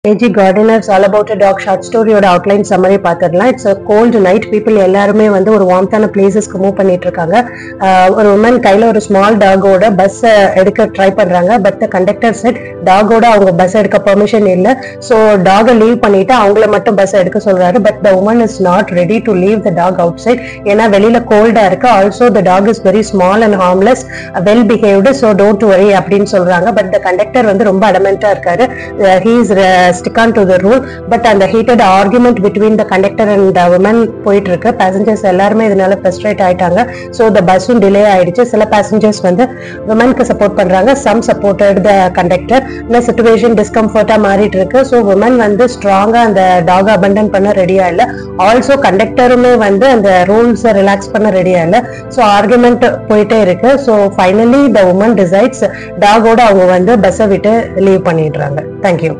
AG Gardeners All About a Dog short story ஓட outline summary பார்த்துடலாம். It's a cold night. People எல்லாருமே வந்து ஒரு வார்ம்தான பிளேசஸ்க்கு மூவ் பண்ணிட்டு இருக்காங்க. ஒரு உமன் கையில ஒரு ஸ்மால் டாகோட பஸ் எடுக்க ட்ரை பண்றாங்க. பட் த கண்டக்டர் செட் டாகோட அவங்க பஸ் எடுக்க பெர்மிஷன் இல்லை. ஸோ டாகை லீவ் பண்ணிட்டு அவங்கள மட்டும் பஸ் எடுக்க சொல்றாரு. But the woman is not ready to leave the dog outside. ஏன்னா வெளியில கோல்டா இருக்கு. Also the dog is very small and harmless, well behaved, so don't worry அப்படின்னு சொல்றாங்க. பட் த கண்டக்டர் வந்து ரொம்ப அடமெண்டா இருக்காரு. he is stick on to the rule. But and the heated argument between the conductor and the woman போயிட்டு இருக்கு. passengers எல்லாருமே இதனால frustrate ஆயிட்டாங்க. so the busum delay ஆயிடுச்சு. சில passengers வந்து womanக்கு சப்போர்ட் பண்றாங்க. some supported the conductor. இந்த situation discomfortா மாறிட்டு இருக்கு. so woman வந்து ஸ்ட்ராங்கா அந்த டாக் abandon பண்ண ரெடியா இல்ல. ஆல்சோ கண்டக்டருமே வந்து அந்த ரூல்ஸ் ரிலாக்ஸ் பண்ண ரெடியா இல்ல. so argument போயிட்டே இருக்கு. so finally the woman decides டாகோட அவங்க வந்து பஸ்ஸை விட்டு லீவ் பண்ணிடுறாங்க. Thank you.